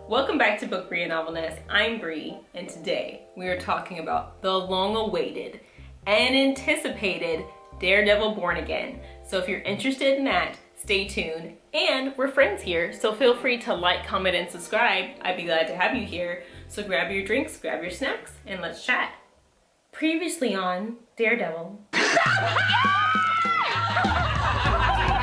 Welcome back to Book Bree and Novel Nest. I'm Bree, and today we are talking about the long-awaited and anticipated Daredevil Born Again. So if you're interested in that, stay tuned. And we're friends here, so feel free to like, comment, and subscribe. I'd be glad to have you here. So grab your drinks, grab your snacks, and let's chat. Previously on Daredevil.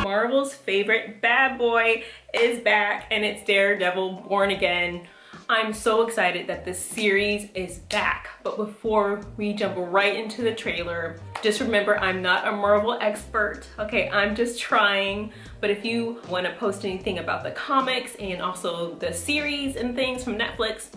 Marvel's favorite bad boy is back, and it's Daredevil Born Again. I'm so excited that this series is back. But before we jump right into the trailer, just remember I'm not a Marvel expert, okay? I'm just trying. But if you want to post anything about the comics and also the series and things from Netflix,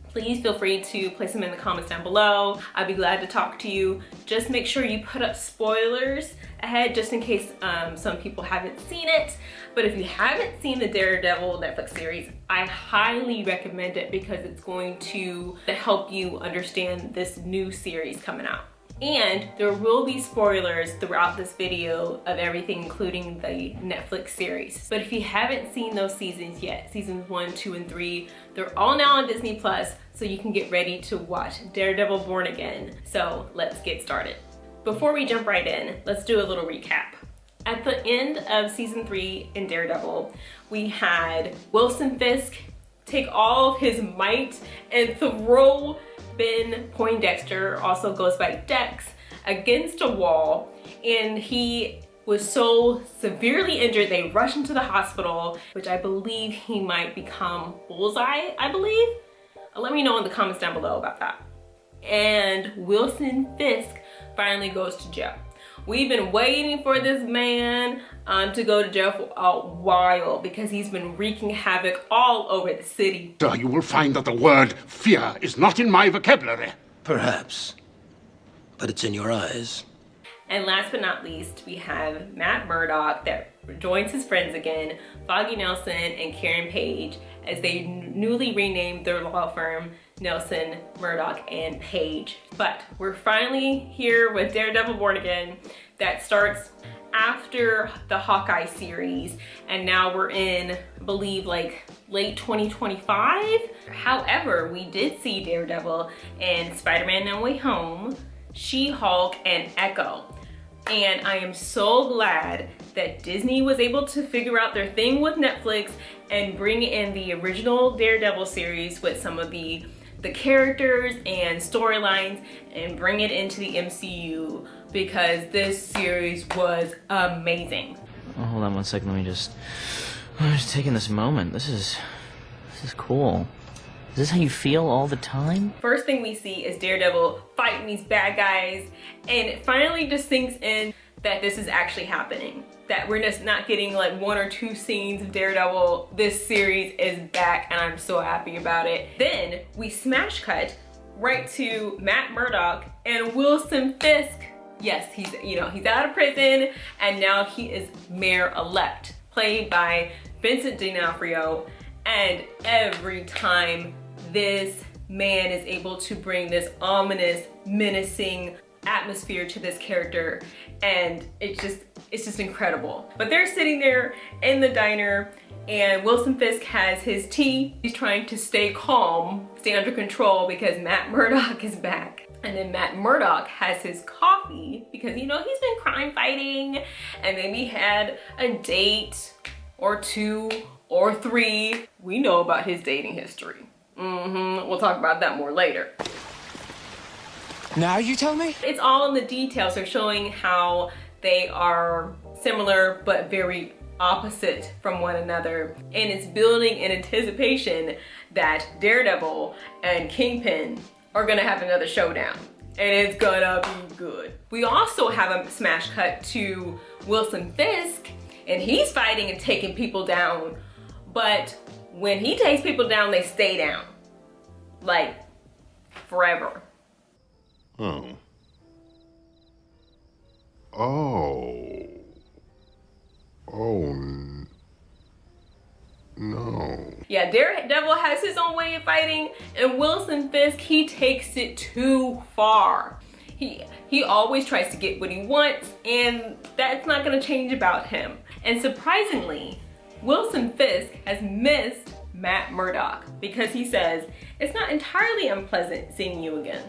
please feel free to place them in the comments down below. I'd be glad to talk to you. Just make sure you put up spoilers ahead just in case some people haven't seen it. But if you haven't seen the Daredevil Netflix series, I highly recommend it because it's going to help you understand this new series coming out. And there will be spoilers throughout this video of everything, including the Netflix series. But if you haven't seen those seasons yet, seasons 1, 2, and 3, they're all now on Disney Plus, so you can get ready to watch Daredevil Born Again. So let's get started. Before we jump right in, let's do a little recap. At the end of season 3 in Daredevil, we had Wilson Fisk take all of his might and throw Ben Poindexter, also goes by Dex, against a wall, and he was so severely injured they rushed him to the hospital, which I believe he might become Bullseye, I believe. Let me know in the comments down below about that. And Wilson Fisk finally goes to jail. We've been waiting for this man to go to jail for a while because he's been wreaking havoc all over the city. Sir, you will find that the word fear is not in my vocabulary. Perhaps, but it's in your eyes. And last but not least, we have Matt Murdock that joins his friends again, Foggy Nelson and Karen Page, as they newly renamed their law firm Nelson, Murdock, and Page. But we're finally here with Daredevil Born Again. That starts after the Hawkeye series, and now we're in, I believe, like late 2025. However, we did see Daredevil in Spider-Man No Way Home, She-Hulk, and Echo. And I am so glad that Disney was able to figure out their thing with Netflix and bring in the original Daredevil series with some of the characters and storylines and bring it into the MCU, because this series was amazing. Oh, hold on one second, I'm just taking this moment. This is cool. Is this how you feel all the time? First thing we see is Daredevil fighting these bad guys, and it finally just sinks in that this is actually happening. That we're just not getting like 1 or 2 scenes of Daredevil. This series is back, and I'm so happy about it. Then we smash cut right to Matt Murdock and Wilson Fisk. Yes, he's out of prison, and now he is mayor-elect, played by Vincent D'Onofrio. And every time this man is able to bring this ominous, menacing atmosphere to this character, and it's just incredible. But they're sitting there in the diner, and Wilson Fisk has his tea. He's trying to stay calm, stay under control, because Matt Murdock is back. And then Matt Murdock has his coffee because, you know, he's been crime fighting and maybe had a date or 2 or 3. We know about his dating history. We'll talk about that more later. Now you tell me? It's all in the details. They're showing how they are similar but very opposite from one another. And it's building in anticipation that Daredevil and Kingpin are gonna have another showdown. And it's gonna be good. We also have a smash cut to Wilson Fisk, and he's fighting and taking people down. But when he takes people down, they stay down. Like, forever. Oh. No. Yeah, Daredevil has his own way of fighting, and Wilson Fisk, he takes it too far. He always tries to get what he wants, and that's not gonna change about him. And surprisingly, Wilson Fisk has missed Matt Murdock, because he says, "It's not entirely unpleasant seeing you again."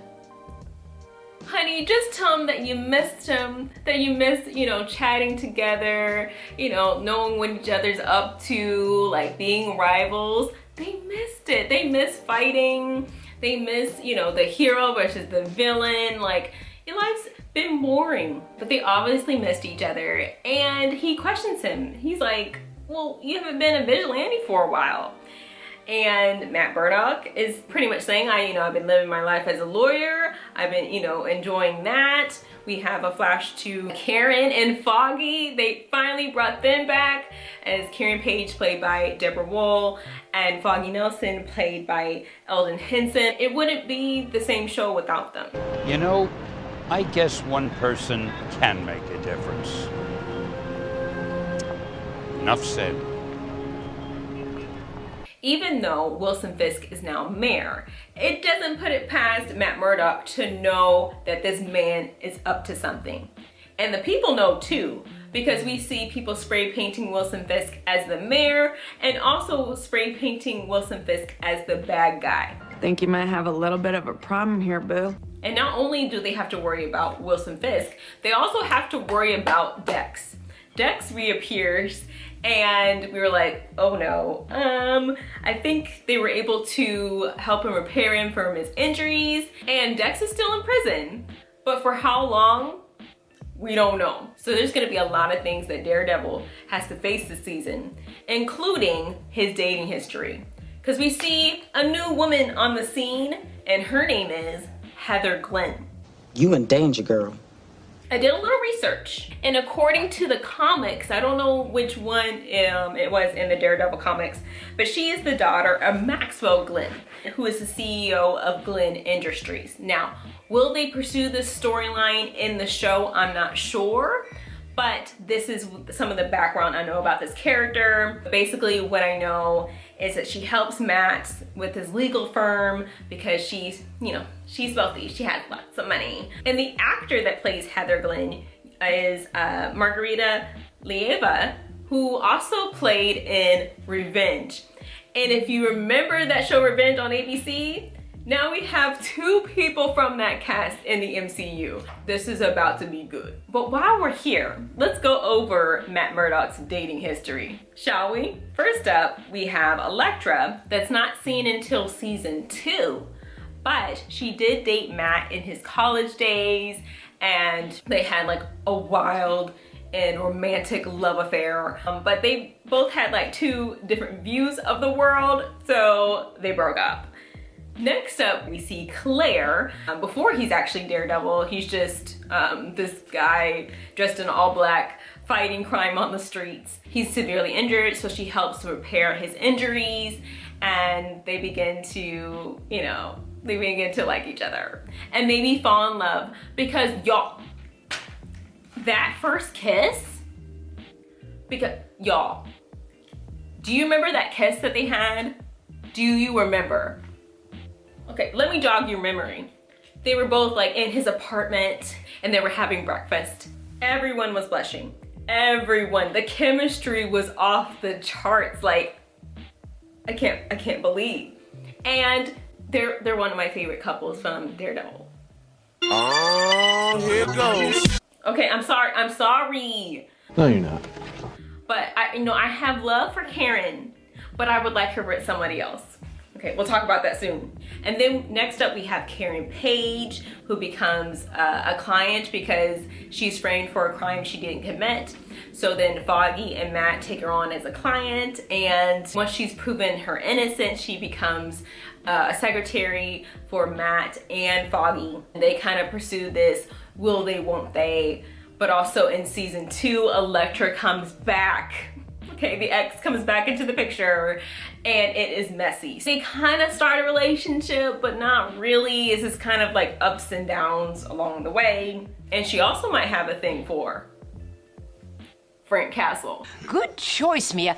Honey, just tell him that you missed him, that you missed, you know, chatting together, you know, knowing what each other's up to, like being rivals. They missed it. They miss fighting. They miss, you know, the hero versus the villain. Like, your life's been boring. But they obviously missed each other. And he questions him. He's like, well, you haven't been a vigilante for a while. And Matt Murdock is pretty much saying, I've been living my life as a lawyer. I've been, enjoying that. We have a flash to Karen and Foggy. They finally brought them back as Karen Page, played by Deborah Wool, and Foggy Nelson, played by Eldon Henson. It wouldn't be the same show without them. You know, I guess one person can make a difference. Enough said. Even though Wilson Fisk is now mayor, it doesn't put it past Matt Murdock to know that this man is up to something. And the people know too, because we see people spray painting Wilson Fisk as the mayor and also spray painting Wilson Fisk as the bad guy. Think you might have a little bit of a problem here, boo. And not only do they have to worry about Wilson Fisk, they also have to worry about Dex. Dex reappears, and we were like, oh no. I think they were able to help him repair him from his injuries, and Dex is still in prison. But for how long? We don't know. So there's gonna be a lot of things that Daredevil has to face this season, including his dating history. Because we see a new woman on the scene, and her name is Heather Glenn. You in danger, girl. I did a little research, and according to the comics, I don't know which one it was in the Daredevil comics, but she is the daughter of Maxwell Glenn, who is the CEO of Glenn Industries. Now, will they pursue this storyline in the show? I'm not sure, but this is some of the background I know about this character. Basically, what I know is that she helps Matt with his legal firm because she's wealthy. She has lots of money. And the actor that plays Heather Glenn is Margarita Lieva, who also played in Revenge. And if you remember that show Revenge on ABC, now we have two people from that cast in the MCU. This is about to be good. But while we're here, let's go over Matt Murdock's dating history, shall we? First up, we have Elektra, that's not seen until season 2, but she did date Matt in his college days, and they had like a wild and romantic love affair. But they both had like two different views of the world, so they broke up. Next up, we see Claire. Before he's actually Daredevil, he's just this guy dressed in all black, fighting crime on the streets. He's severely injured, so she helps to repair his injuries, and they begin to, like each other and maybe fall in love. Because y'all, that first kiss, y'all, do you remember that kiss that they had? Do you remember? Okay, let me jog your memory. They were both like in his apartment and they were having breakfast. Everyone was blushing. Everyone. The chemistry was off the charts. Like, I can't believe. And they're one of my favorite couples from Daredevil. Oh, here it goes. Okay, I'm sorry. No, you're not. But I have love for Karen, but I would like her with somebody else. Okay, we'll talk about that soon. And then next up we have Karen Page, who becomes a client because she's framed for a crime she didn't commit. So then Foggy and Matt take her on as a client, and once she's proven her innocence, she becomes a secretary for Matt and Foggy. They kind of pursue this will they, won't they, but also in season 2, Elektra comes back. Okay, the ex comes back into the picture, and it is messy. They kind of start a relationship, but not really. It's just kind of like ups and downs along the way. And she also might have a thing for Frank Castle. Good choice, Mia.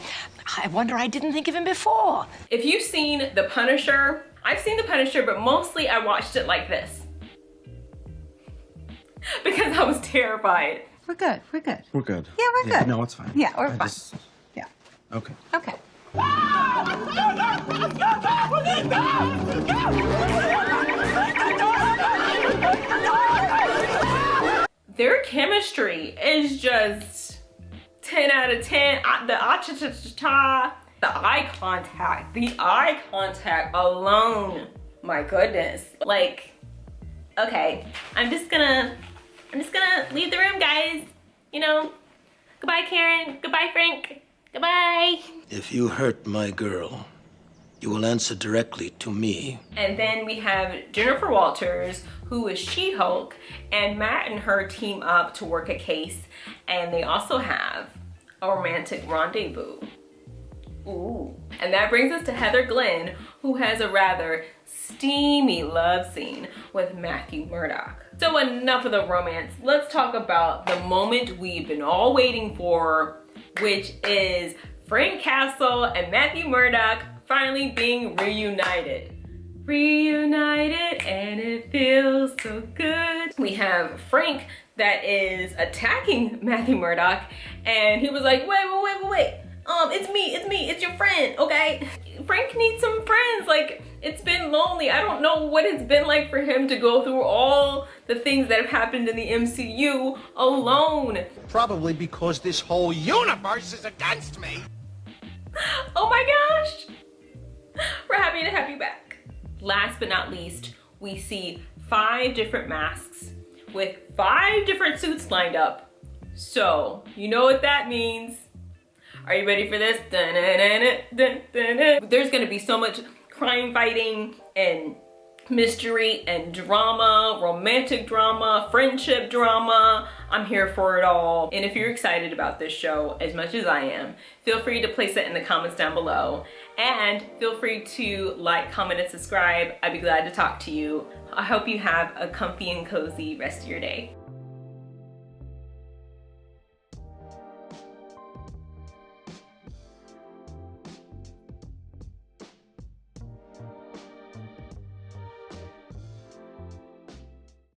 I wonder I didn't think of him before. If you've seen The Punisher, I've seen The Punisher, but mostly I watched it like this. Because I was terrified. We're good. We're good. Yeah, we're good. No, it's fine. Yeah, we're fine. Yeah. Okay. Okay. Their chemistry is just 10 out of 10. The eye contact alone, my goodness. Like, okay, I'm just gonna leave the room, guys. You know, goodbye, Karen. Goodbye, Frank. Goodbye. If you hurt my girl, you will answer directly to me. And then we have Jennifer Walters, who is She-Hulk, and Matt and her team up to work a case, and they also have a romantic rendezvous. Ooh. And that brings us to Heather Glenn, who has a rather steamy love scene with Matthew Murdock. So enough of the romance. Let's talk about the moment we've been all waiting for, which is Frank Castle and Matthew Murdock finally being reunited. Reunited, and it feels so good. We have Frank that is attacking Matthew Murdock, and he was like, wait. It's your friend, okay? Frank needs some friends. Like, it's been lonely. I don't know what it's been like for him to go through all the things that have happened in the MCU alone. Probably because this whole universe is against me. Oh my gosh. We're happy to have you back. Last but not least, we see 5 different masks with 5 different suits lined up. So, you know what that means. Are you ready for this? There's gonna be so much crime fighting and mystery and drama, romantic drama, friendship drama. I'm here for it all. And if you're excited about this show as much as I am, feel free to place it in the comments down below. And feel free to like, comment, and subscribe. I'd be glad to talk to you. I hope you have a comfy and cozy rest of your day.